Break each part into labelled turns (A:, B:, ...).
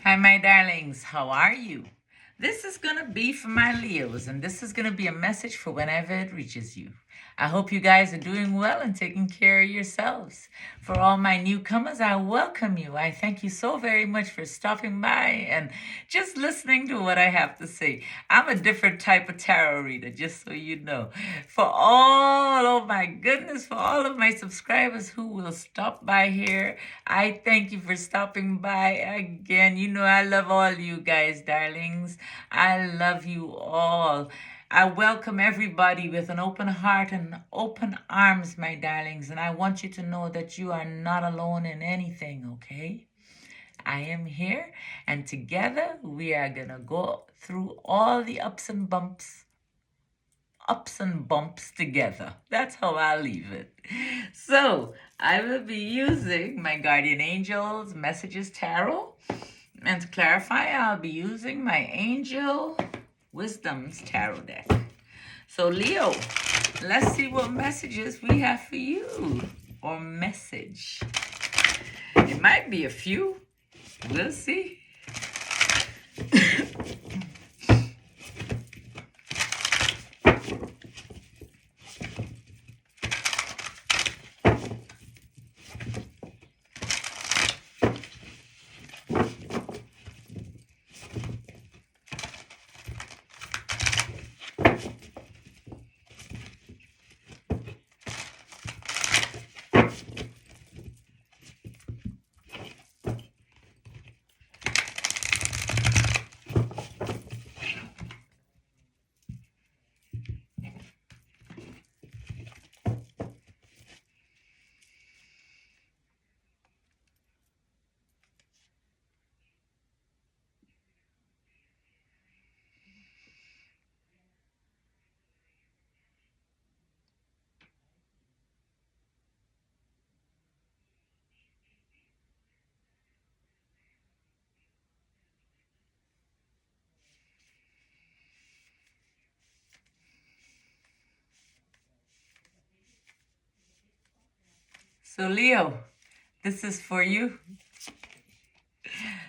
A: Hi, my darlings. How are you? This is going to be for my Leos, and this is going to be a message for whenever it reaches you. I hope you guys are doing well and taking care of yourselves. For all my newcomers, I welcome you. I thank you so very much for stopping by and just listening to what I have to say. I'm a different type of tarot reader, just so you know. Oh my goodness, for all of my subscribers who will stop by here, I thank you for stopping by again. You know I love all you guys, darlings. I love you all. I welcome everybody with an open heart and open arms, my darlings. And I want you to know that you are not alone in anything, okay? I am here, and together we are going to go through all the ups and bumps together. That's how I'll leave it. So I will be using my Guardian Angels Messages Tarot. And to clarify, I'll be using my Angel Wisdom's Tarot deck. So Leo, let's see what messages we have for you. Or message. It might be a few. We'll see. So Leo, this is for you.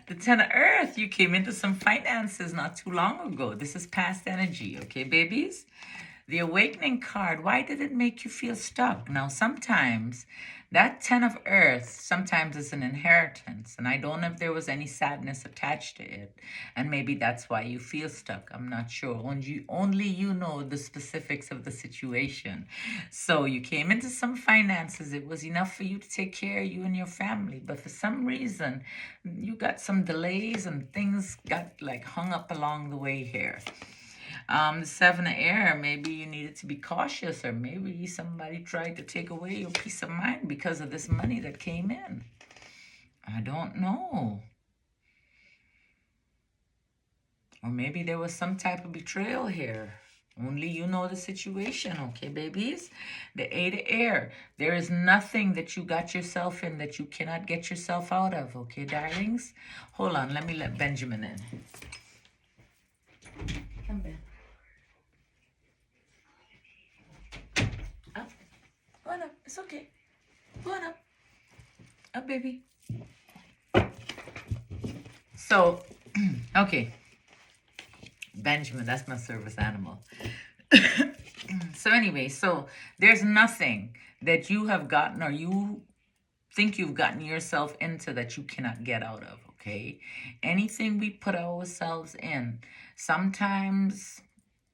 A: The Ten of Earth, you came into some finances not too long ago. This is past energy, okay, babies? The Awakening card, why did it make you feel stuck? Now, sometimes that Ten of Earth, sometimes is an inheritance. And I don't know if there was any sadness attached to it. And maybe that's why you feel stuck. I'm not sure. Only you know the specifics of the situation. So you came into some finances. It was enough for you to take care of you and your family. But for some reason, you got some delays and things got like hung up along the way here. The Seven of Air, maybe you needed to be cautious, or maybe somebody tried to take away your peace of mind because of this money that came in. I don't know. Or maybe there was some type of betrayal here. Only you know the situation, okay, babies? The Eight of Air. There is nothing that you got yourself in that you cannot get yourself out of, okay, darlings? Hold on, let me let Benjamin in. Come, Ben. Up. Go on up. It's okay. Go on up. Up, baby. So, okay. Benjamin, that's my service animal. So anyway, so there's nothing that you have gotten or you think you've gotten yourself into that you cannot get out of, okay? Anything we put ourselves in, sometimes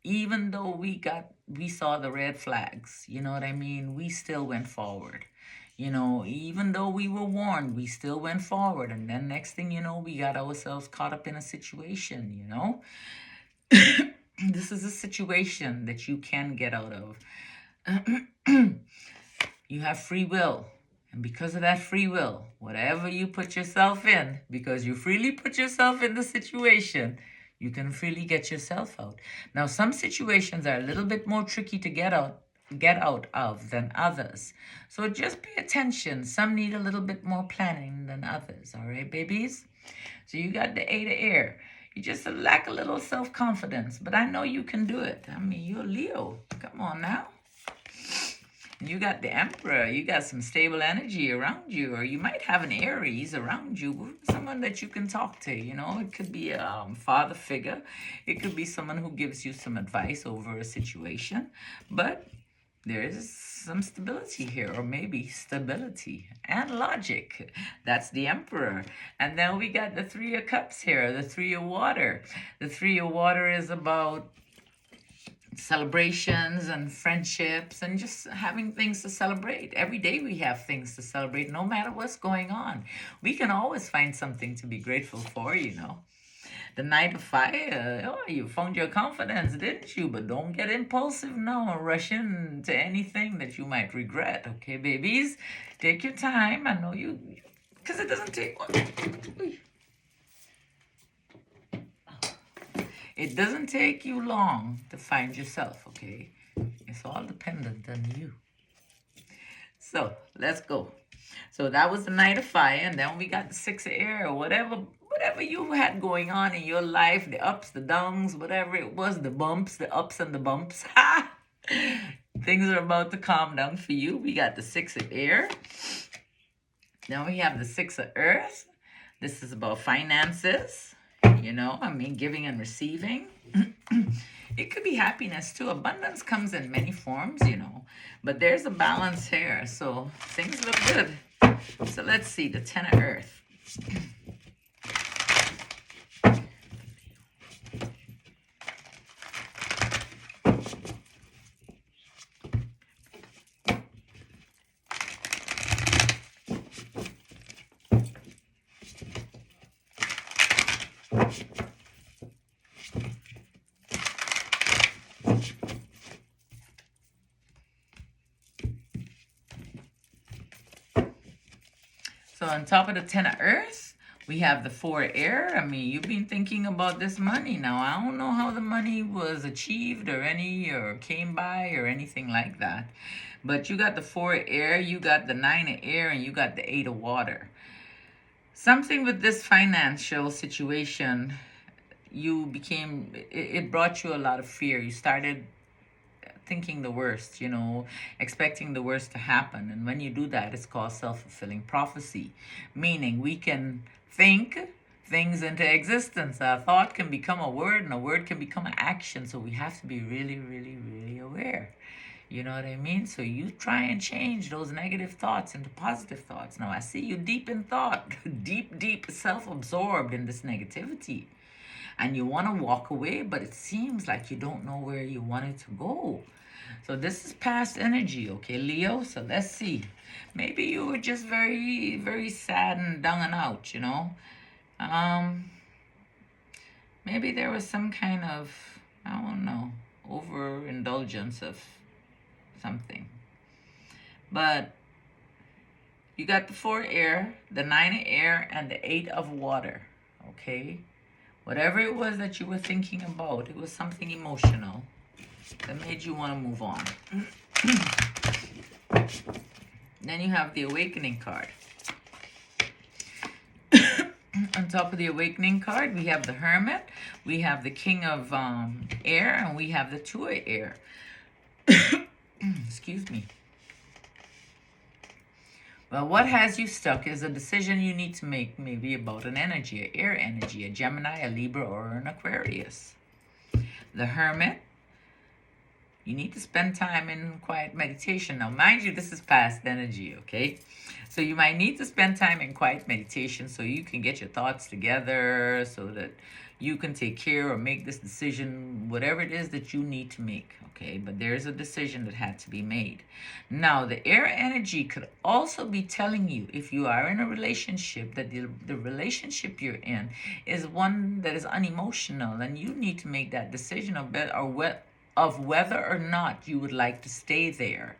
A: even though we saw the red flags, you know what I mean? We still went forward. You know, even though we were warned, we still went forward. And then next thing you know, we got ourselves caught up in a situation, you know? This is a situation that you can get out of. You have free will. And because of that free will, whatever you put yourself in, because you freely put yourself in the situation, you can freely get yourself out. Now, some situations are a little bit more tricky to get out of than others. So just pay attention. Some need a little bit more planning than others. All right, babies? So you got the Eight of Air. You just lack a little self-confidence, but I know you can do it. I mean, you're Leo. Come on now. You got the Emperor. You got some stable energy around you, or you might have an Aries around you, someone that you can talk to. You know, it could be a father figure. It could be someone who gives you some advice over a situation. But there is some stability here, or maybe stability and logic. That's the Emperor. And then we got the Three of Cups here, the Three of Water. The Three of Water is about celebrations and friendships and just having things to celebrate. Every day we have things to celebrate, no matter what's going on. We can always find something to be grateful for, you know. The Knight of Fire, oh, you found your confidence, didn't you? But don't get impulsive now and rush into anything that you might regret, okay, babies? Take your time. I know you, because it doesn't take... It doesn't take you long to find yourself, okay? It's all dependent on you. So, let's go. So that was the Knight of Fire, and then we got the Six of Air, or whatever you had going on in your life, the ups, the downs, whatever it was, the bumps, the ups and the bumps. Ha! Things are about to calm down for you. We got the Six of Air. Then we have the Six of Earth. This is about finances. You know, I mean, giving and receiving. It could be happiness too. Abundance comes in many forms, you know. But there's a balance here. So things look good. So let's see, the Ten of Earth. So on top of the Ten of Earth, we have the Four of Air. I mean, you've been thinking about this money. Now, I don't know how the money was achieved or came by or anything like that. But you got the Four of Air, you got the Nine of Air, and you got the Eight of Water. Something with this financial situation, it brought you a lot of fear. You started thinking the worst, you know, expecting the worst to happen. And when you do that, it's called self-fulfilling prophecy, meaning we can think things into existence. A thought can become a word, and a word can become an action. So we have to be really, really, really aware. You know what I mean? So you try and change those negative thoughts into positive thoughts. Now, I see you deep in thought, deep, self-absorbed in this negativity. And you want to walk away, but it seems like you don't know where you want it to go. So this is past energy, okay, Leo? So let's see. Maybe you were just very, very sad and down and out, you know? Maybe there was some kind of, I don't know, overindulgence of something. But you got the Four Air, the Nine of Air, and the Eight of Water, okay? Whatever it was that you were thinking about, it was something emotional that made you want to move on. Then you have the Awakening card. On top of the Awakening card, we have the Hermit, we have the King of Air, and we have the Two of Air. Excuse me. Well, what has you stuck is a decision you need to make, maybe about an energy, an air energy, a Gemini, a Libra, or an Aquarius. The Hermit, you need to spend time in quiet meditation. Now, mind you, this is past energy, okay? So you might need to spend time in quiet meditation so you can get your thoughts together, so that you can take care or make this decision, whatever it is that you need to make, okay? But there's a decision that had to be made. Now, the air energy could also be telling you, if you are in a relationship, that the relationship you're in is one that is unemotional, and you need to make that decision of whether or not you would like to stay there,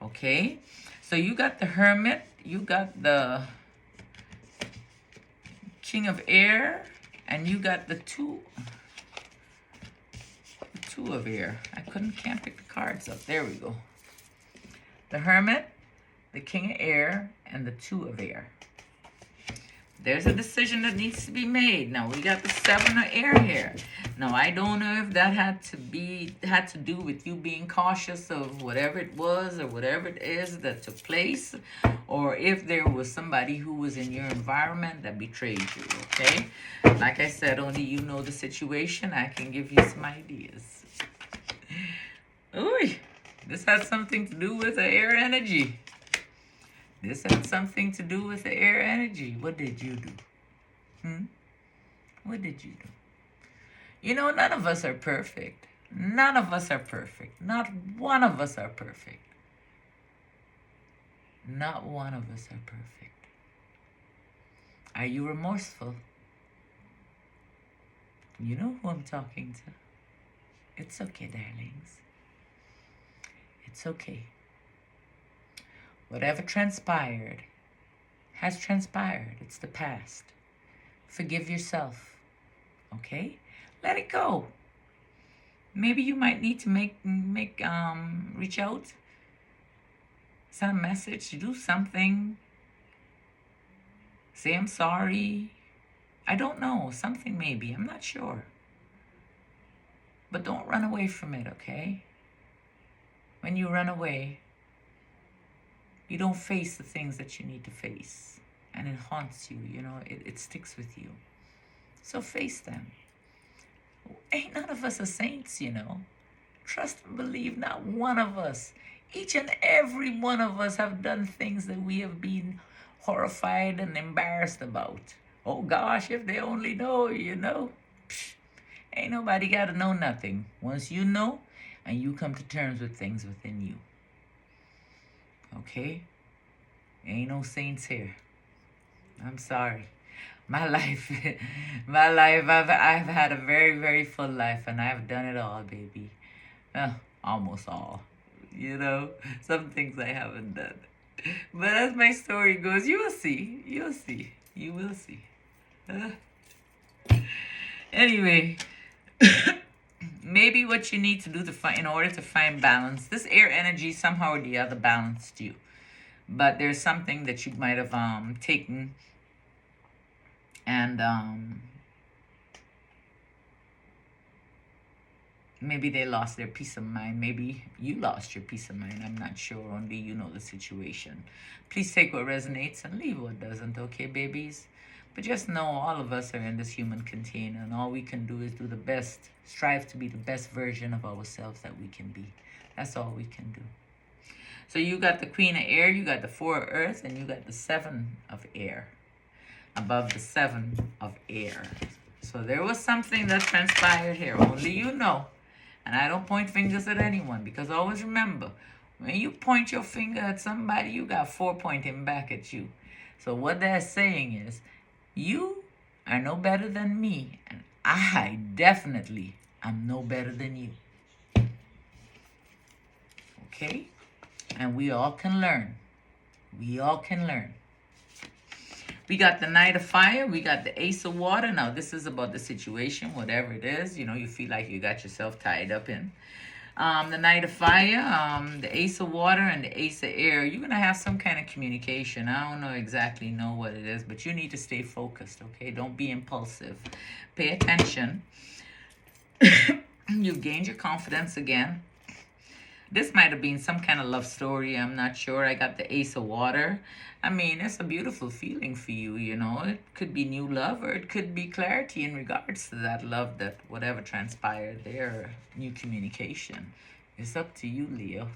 A: okay? So you got the Hermit, you got the King of Air, and you got the two of Air. I can't pick the cards up. There we go. The Hermit, the King of Air, and the Two of Air. There's a decision that needs to be made. Now we got the 7 of air here. Now I don't know if that had to do with you being cautious of whatever it was or whatever it is that took place, or if there was somebody who was in your environment that betrayed you, okay? Like I said, only you know the situation. I can give you some ideas. Ooh, this has something to do with the air energy. This had something to do with the air energy. What did you do? What did you do? You know, none of us are perfect. None of us are perfect. Not one of us are perfect. Not one of us are perfect. Are you remorseful? You know who I'm talking to. It's okay, darlings. It's okay. Whatever transpired has transpired. It's the past. Forgive yourself. Okay? Let it go. Maybe you might need to reach out, send a message, do something. Say I'm sorry. I don't know. Something maybe. I'm not sure. But don't run away from it, okay? When you run away, you don't face the things that you need to face. And it haunts you, you know, it sticks with you. So face them. Ain't none of us are saints, you know. Trust and believe, not one of us. Each and every one of us have done things that we have been horrified and embarrassed about. Oh gosh, if they only know, you know. Psh, ain't nobody got to know nothing. Once you know, and you come to terms with things within you. Okay? Ain't no saints here. I'm sorry. My life, I've had a very, very full life, and I've done it all, baby. Almost all. You know, some things I haven't done. But as my story goes, you will see. You'll see. You will see. Anyway, maybe what you need to do in order to find balance, this air energy somehow or the other balanced you. But there's something that you might have taken and maybe they lost their peace of mind. Maybe you lost your peace of mind. I'm not sure. Only you know the situation. Please take what resonates and leave what doesn't, okay, babies? But just know all of us are in this human container, and all we can do is do the best, strive to be the best version of ourselves that we can be. That's all we can do. So you got the Queen of Air, you got the 4 of Earth, and you got the 7 of Air. Above the 7 of Air. So there was something that transpired here. Only you know. And I don't point fingers at anyone, because always remember, when you point your finger at somebody, you got 4 pointing back at you. So what they're saying is, you are no better than me, and I definitely am no better than you. Okay? And we all can learn. We all can learn. We got the Knight of Fire. We got the Ace of Water. Now, this is about the situation, whatever it is. You know, you feel like you got yourself tied up in. The Knight of Fire, the Ace of Water, and the Ace of Air. You're going to have some kind of communication. I don't exactly know what it is, but you need to stay focused, okay? Don't be impulsive. Pay attention. You've gained your confidence again. This might have been some kind of love story. I'm not sure. I got the Ace of Water. I mean, it's a beautiful feeling for you, you know. It could be new love, or it could be clarity in regards to that love, that whatever transpired there, new communication. It's up to you, Leo.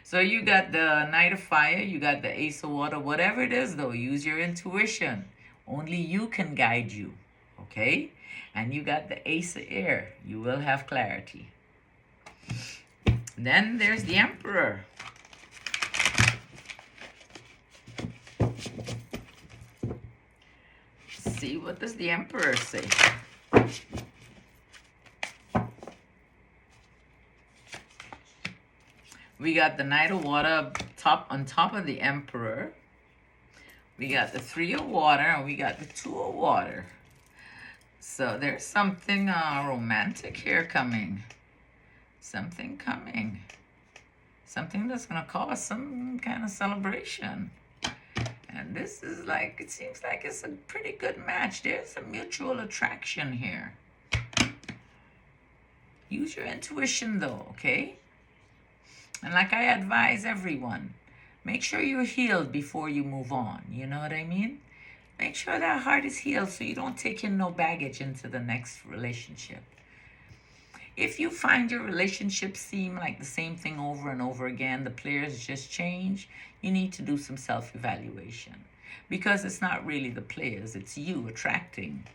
A: So you got the Knight of Fire. You got the Ace of Water. Whatever it is, though, use your intuition. Only you can guide you, okay? And you got the Ace of Air. You will have clarity. Then there's the Emperor. See, what does the Emperor say? We got the Knight of Water on top of the Emperor. We got the 3 of Water, and we got the 2 of Water. So there's something romantic here coming. Something coming. Something that's going to cause some kind of celebration. And this is like, it seems like it's a pretty good match. There's a mutual attraction here. Use your intuition though, okay? And like I advise everyone, make sure you're healed before you move on. You know what I mean? Make sure that heart is healed so you don't take in no baggage into the next relationship. If you find your relationships seem like the same thing over and over again, the players just change, you need to do some self-evaluation. Because it's not really the players, it's you attracting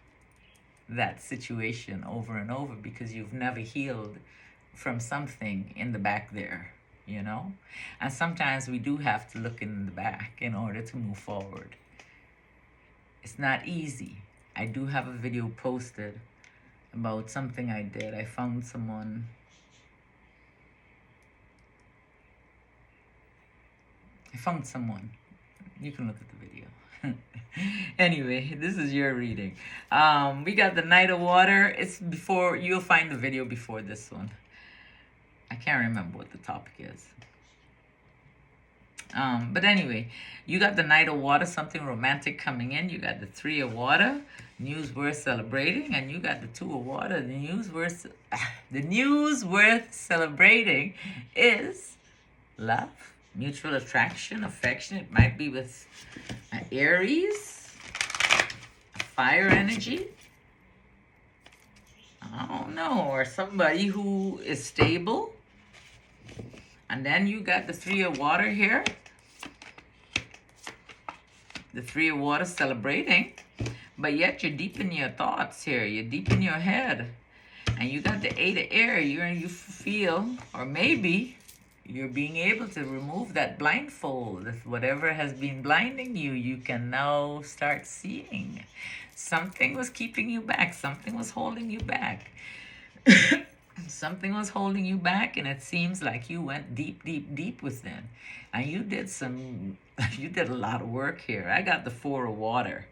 A: that situation over and over because you've never healed from something in the back there, you know? And sometimes we do have to look in the back in order to move forward. It's not easy. I do have a video posted about something I did. I found someone. You can look at the video. Anyway, this is your reading. We got the Knight of Water. It's before, you'll find the video before this one. I can't remember what the topic is. But anyway, you got the Knight of Water, something romantic coming in. You got the Three of Water, news worth celebrating, and you got the Two of Water. The news worth celebrating is love, mutual attraction, affection. It might be with Aries, fire energy. I don't know, or somebody who is stable. And then you got the Three of Water here. The Three of Water celebrating. But yet you're deep in your thoughts here. You're deep in your head. And you got the Eight of Air. You feel, or maybe you're being able to remove that blindfold. Whatever has been blinding you, you can now start seeing. Something was keeping you back. Something was holding you back. Something was holding you back, and it seems like you went deep, deep, deep within. And you did a lot of work here. I got the Four of Water.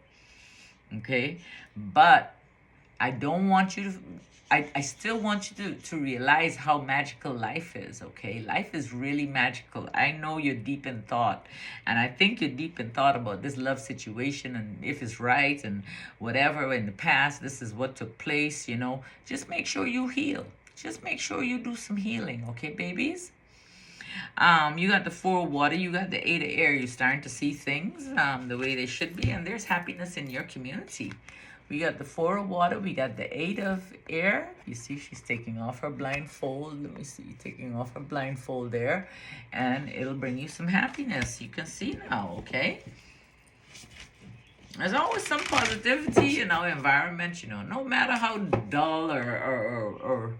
A: Okay? But I don't want you to, I still want you to realize how magical life is, okay? Life is really magical. I know you're deep in thought, and I think you're deep in thought about this love situation and if it's right and whatever in the past, this is what took place, you know. Just make sure you heal. Just make sure you do some healing, okay, babies? You got the Four of Water, you got the Eight of Air. You're starting to see things the way they should be, and there's happiness in your community. We got the Four of Water, we got the Eight of Air. You see she's taking off her blindfold. Let me see, taking off her blindfold there. And it'll bring you some happiness. You can see now, okay? There's always some positivity in our environment, you know, no matter how dull or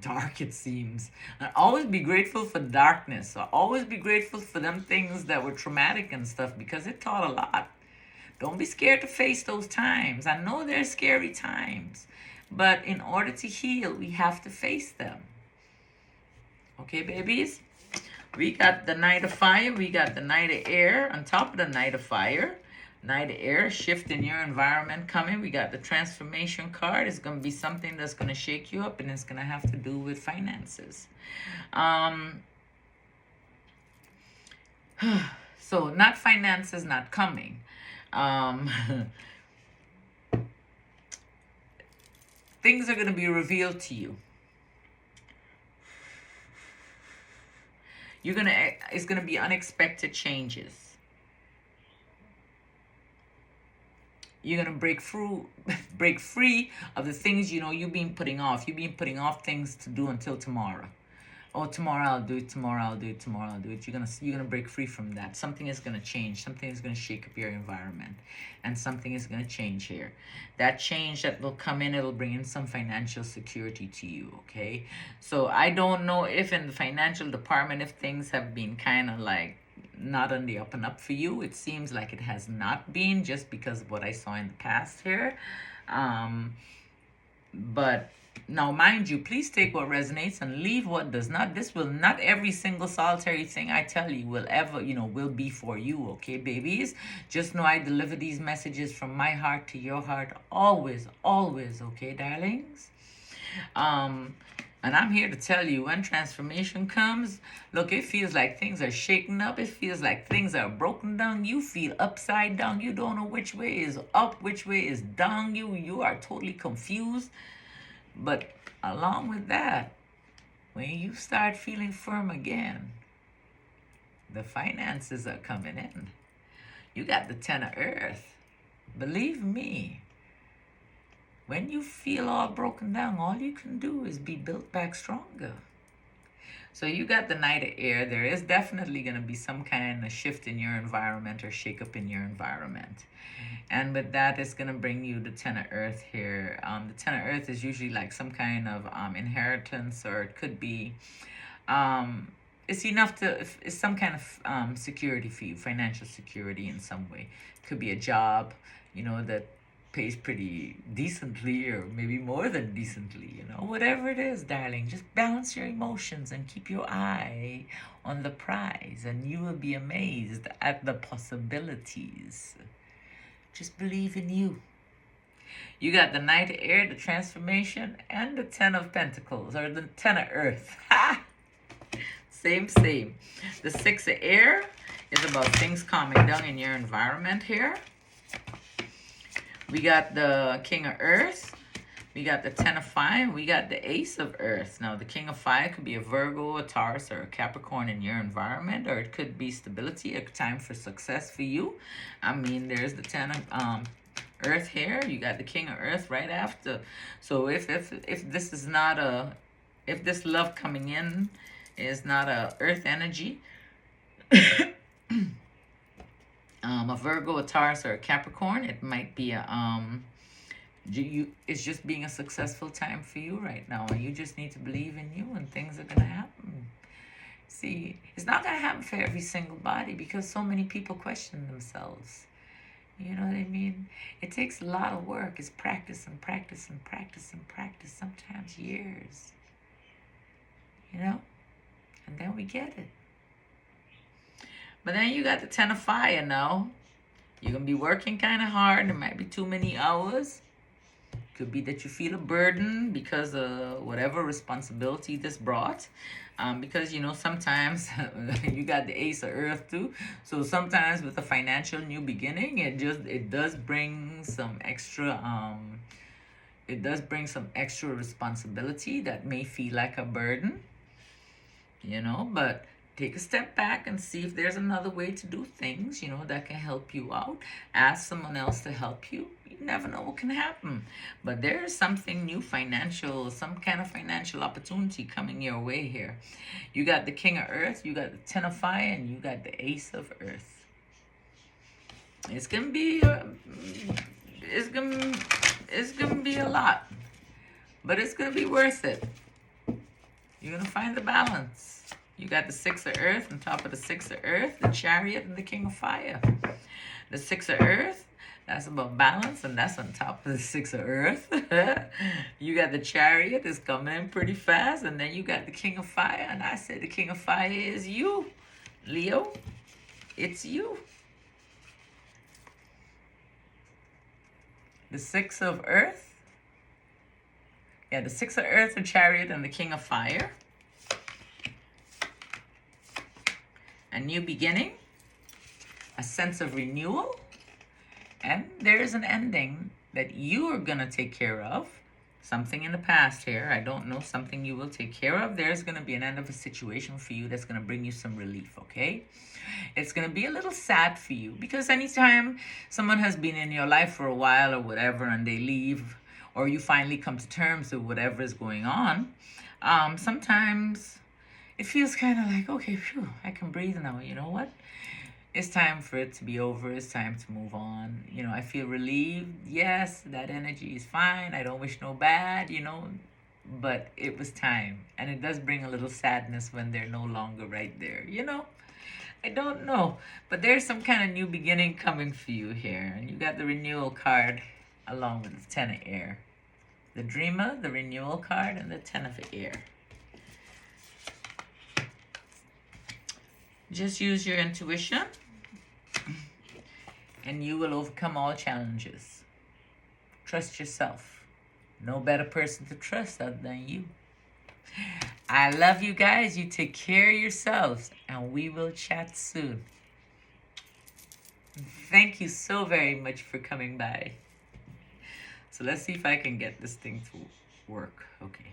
A: dark it seems. And always be grateful for darkness. So always be grateful for them things that were traumatic and stuff, because it taught a lot. Don't be scared to face those times. I know they're scary times, but in order to heal, we have to face them. Okay, babies? We got the Knight of Fire. We got the Knight of Air on top of the Knight of Fire. Knight of Air, shift in your environment coming. We got the Transformation card. It's going to be something that's going to shake you up, and it's going to have to do with finances. So not finances not coming. Things are going to be revealed to you. It's going to be unexpected changes. You're going to break free of the things, you know, you've been putting off. You've been putting off things to do until tomorrow. Oh, tomorrow I'll do it, tomorrow I'll do it, tomorrow I'll do it. You're gonna break free from that. Something is gonna change. Something is gonna shake up your environment. And something is gonna change here. That change that will come in, it'll bring in some financial security to you, okay? So I don't know if in the financial department, if things have been kind of like not on the up and up for you. It seems like it has not been, just because of what I saw in the past here. But now, mind you, please take what resonates and leave what does not. This will not, every single solitary thing I tell you will ever, will be for you, okay, babies? Just know I deliver these messages from my heart to your heart, always, always, okay, darlings? And I'm here to tell you, when transformation comes, look, it feels like things are shaken up. It feels like things are broken down. You feel upside down. You don't know which way is up, which way is down. You are totally confused. But along with that, when you start feeling firm again, the finances are coming in. You got the Ten of Earth. Believe me, when you feel all broken down, all you can do is be built back stronger. So you got the Knight of Air. There is definitely going to be some kind of shift in your environment or shake up in your environment. And with that, it's going to bring you the Ten of Earth here. The Ten of Earth is usually like some kind of inheritance, or it could be, it's enough to, it's some kind of security for you, financial security in some way. It could be a job, that pays pretty decently, or maybe more than decently, whatever it is, darling. Just balance your emotions and keep your eye on the prize, and you will be amazed at the possibilities. Just believe in you. You got the Knight of Air, the transformation, and the Ten of Pentacles, or the Ten of Earth. Same. The Six of Air is about things calming down in your environment here. We got the King of Earth. We got the Ten of Fire. We got the Ace of Earth. Now, the King of Fire could be a Virgo, a Taurus, or a Capricorn in your environment, or it could be stability, a time for success for you. I mean, there's the Ten of Earth here. You got the King of Earth right after. So if this is not if this love coming in is not a Earth energy, a Virgo, a Taurus, or a Capricorn, it might be it's just being a successful time for you right now, and you just need to believe in you, and things are going to happen. See, it's not going to happen for every single body, because so many people question themselves. You know what I mean? It takes a lot of work. It's practice and practice and practice and practice, sometimes years. And then we get it. But then you got the Ten of Fire now. You're going to be working kind of hard. There might be too many hours. Could be that you feel a burden because of whatever responsibility this brought. Because, sometimes you got the Ace of Earth too. So sometimes with a financial new beginning, it does bring some extra responsibility that may feel like a burden. But take a step back and see if there's another way to do things, that can help you out. Ask someone else to help you. You never know what can happen. But there is something new, some kind of financial opportunity coming your way here. You got the King of Earth, you got the Ten of Fire, and you got the Ace of Earth. It's gonna be a lot, but it's gonna be worth it. You're gonna find the balance. You got the Six of Earth on top of the Six of Earth, the Chariot, and the King of Fire. The Six of Earth, that's about balance, and that's on top of the Six of Earth. You got the Chariot is coming in pretty fast, and then you got the King of Fire, and I said the King of Fire is you, Leo. It's you. The Six of Earth. Yeah, the Six of Earth, the Chariot, and the King of Fire. A new beginning, a sense of renewal, and there is an ending that you are going to take care of. Something in the past here, I don't know, something you will take care of. There's going to be an end of a situation for you that's going to bring you some relief, okay? It's going to be a little sad for you, because anytime someone has been in your life for a while or whatever, and they leave, or you finally come to terms with whatever is going on, sometimes it feels kind of like, okay, phew, I can breathe now. You know what? It's time for it to be over. It's time to move on. I feel relieved. Yes, that energy is fine. I don't wish no bad, but it was time. And it does bring a little sadness when they're no longer right there, I don't know. But there's some kind of new beginning coming for you here. And you got the renewal card along with the Ten of Air. The Dreamer, the renewal card, and the Ten of Air. Just use your intuition, and you will overcome all challenges. Trust yourself. No better person to trust other than you. I love you guys. You take care of yourselves, and we will chat soon. Thank you so very much for coming by. So let's see if I can get this thing to work. Okay.